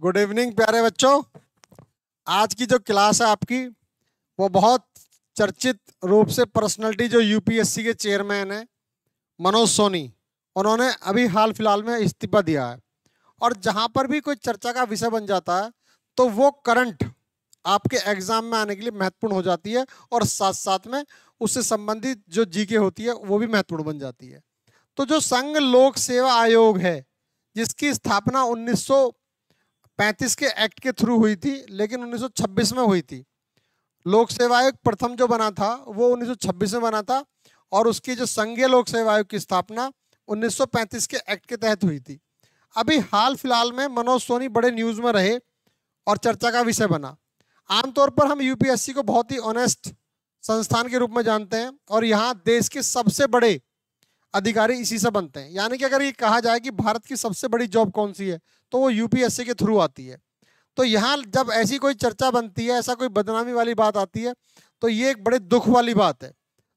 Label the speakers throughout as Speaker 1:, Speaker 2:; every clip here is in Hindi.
Speaker 1: गुड इवनिंग प्यारे बच्चों। आज की जो क्लास है आपकी वो बहुत चर्चित रूप से पर्सनालिटी जो यूपीएससी के चेयरमैन है मनोज सोनी, उन्होंने अभी हाल फिलहाल में इस्तीफा दिया है। और जहां पर भी कोई चर्चा का विषय बन जाता है तो वो करंट आपके एग्जाम में आने के लिए महत्वपूर्ण हो जाती है और साथ साथ में उससे संबंधित जो जीके होती है वो भी महत्वपूर्ण बन जाती है। तो जो संघ लोक सेवा आयोग है जिसकी स्थापना 1935 के एक्ट के थ्रू हुई थी, लेकिन 1926 में हुई थी। लोक सेवा आयोग प्रथम जो बना था वो 1926 में बना था और उसकी जो संघीय लोक सेवा आयोग की स्थापना 1935 के एक्ट के तहत हुई थी। अभी हाल फिलहाल में मनोज सोनी बड़े न्यूज में रहे और चर्चा का विषय बना। आमतौर पर हम यूपीएससी को बहुत ही ऑनेस्ट संस्थान के रूप में जानते हैं और यहाँ देश के सबसे बड़े अधिकारी इसी से बनते हैं। यानी कि अगर ये कहा जाए कि भारत की सबसे बड़ी जॉब कौन सी है तो वो यूपीएससी के थ्रू आती है। तो यहाँ जब ऐसी कोई चर्चा बनती है, ऐसा कोई बदनामी वाली बात आती है तो ये एक बड़े दुख वाली बात है।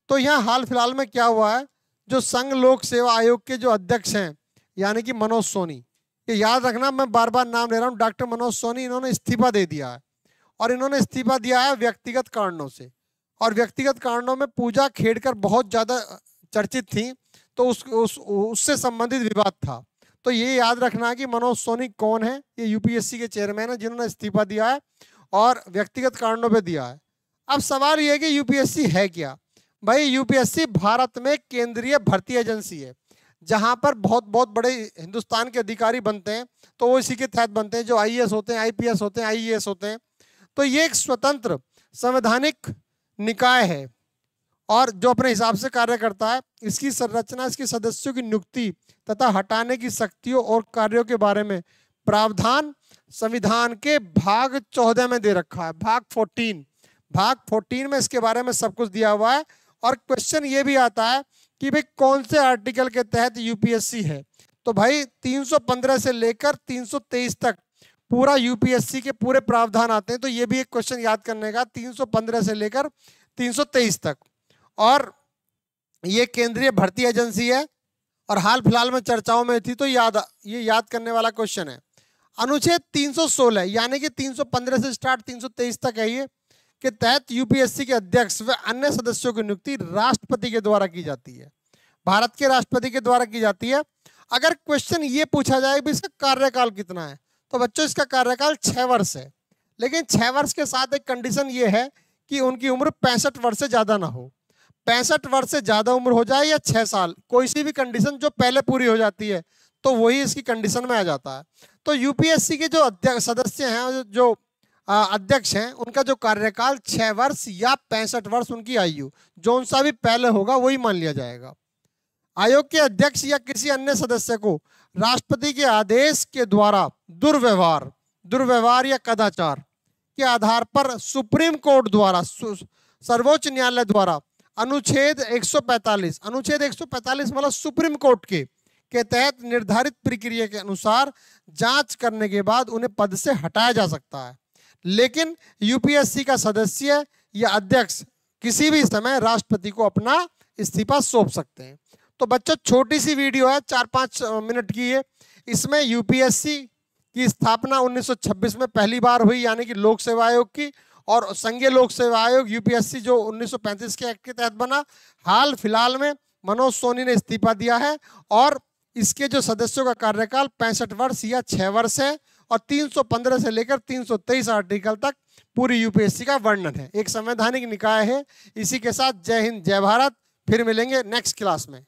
Speaker 1: तो यहाँ हाल फिलहाल में क्या हुआ है, जो संघ लोक सेवा आयोग के जो अध्यक्ष हैं यानी कि मनोज सोनी, ये याद रखना मैं बार बार नाम ले रहा हूँ, डॉक्टर मनोज सोनी, इन्होंने इस्तीफा दे दिया है। और इन्होंने इस्तीफा दिया है व्यक्तिगत कारणों से। और व्यक्तिगत कारणों में पूजा खेड़कर बहुत ज़्यादा चर्चित थी, तो उससे संबंधित विवाद था। तो ये याद रखना कि मनोज सोनी कौन है, ये यूपीएससी के चेयरमैन है जिन्होंने इस्तीफा दिया है और व्यक्तिगत कारणों पे दिया है। अब सवाल ये है कि यूपीएससी है क्या। भाई यूपीएससी भारत में केंद्रीय भर्ती एजेंसी है जहां पर बहुत बहुत बड़े हिंदुस्तान के अधिकारी बनते हैं, तो वो इसी के तहत बनते हैं, जो आईएएस होते हैं, आईपीएस होते हैं, आईएएस होते हैं। तो ये एक स्वतंत्र संवैधानिक निकाय है और जो अपने हिसाब से कार्य करता है। इसकी संरचना, इसके सदस्यों की नियुक्ति तथा हटाने की शक्तियों और कार्यों के बारे में प्रावधान संविधान के भाग 14 में दे रखा है। भाग 14 में इसके बारे में सब कुछ दिया हुआ है। और क्वेश्चन ये भी आता है कि भाई कौन से आर्टिकल के तहत यूपीएससी है। तो भाई 315 से लेकर 323 तक पूरा यूपीएससी के पूरे प्रावधान आते हैं। तो ये भी एक क्वेश्चन याद करने का, 315 से लेकर 323 तक। और ये केंद्रीय भर्ती एजेंसी है और हाल फिलहाल में चर्चाओं में थी, तो ये याद करने वाला क्वेश्चन है। अनुच्छेद 316 यानी कि 315 से स्टार्ट 323 तक है ये, के तहत यूपीएससी के अध्यक्ष व अन्य सदस्यों की नियुक्ति राष्ट्रपति के द्वारा की जाती है, भारत के राष्ट्रपति के द्वारा की जाती है। अगर क्वेश्चन ये पूछा जाए कि इसका कार्यकाल कितना है, तो बच्चों इसका कार्यकाल 6 वर्ष है। लेकिन 6 वर्ष के साथ एक कंडीशन ये है कि उनकी उम्र 65 वर्ष से ज्यादा ना हो। 65 वर्ष से ज्यादा उम्र हो जाए या 6 साल, कोई सी भी कंडीशन जो पहले पूरी हो जाती है तो वही इसकी कंडीशन में आ जाता है। तो यूपीएससी के जो सदस्य हैं, जो अध्यक्ष हैं, उनका जो कार्यकाल 6 वर्ष या 65 वर्ष उनकी आयु, जो सा भी पहले होगा वही मान लिया जाएगा। आयोग के अध्यक्ष या किसी अन्य सदस्य को राष्ट्रपति के आदेश के द्वारा दुर्व्यवहार या कदाचार के आधार पर सुप्रीम कोर्ट द्वारा, सर्वोच्च न्यायालय द्वारा अनुच्छेद 145 मतलब सुप्रीम कोर्ट के तहत निर्धारित प्रक्रिया के अनुसार जांच करने के बाद उन्हें पद से हटाया जा सकता है। लेकिन यूपीएससी का सदस्य या अध्यक्ष किसी भी समय राष्ट्रपति को अपना इस्तीफा सौंप सकते हैं। तो बच्चों छोटी सी वीडियो है, 4-5 मिनट की है। इसमें यूपीएससी की स्थापना 1926 में पहली बार हुई यानी कि लोक सेवा आयोग की, और संघीय लोक सेवा आयोग यूपीएससी जो 1935 के एक्ट के तहत बना। हाल फिलहाल में मनोज सोनी ने इस्तीफा दिया है और इसके जो सदस्यों का कार्यकाल 65 वर्ष या 6 वर्ष है और 315 से लेकर 323 आर्टिकल तक पूरी यूपीएससी का वर्णन है। एक संवैधानिक निकाय है। इसी के साथ जय हिंद, जय भारत। फिर मिलेंगे नेक्स्ट क्लास में।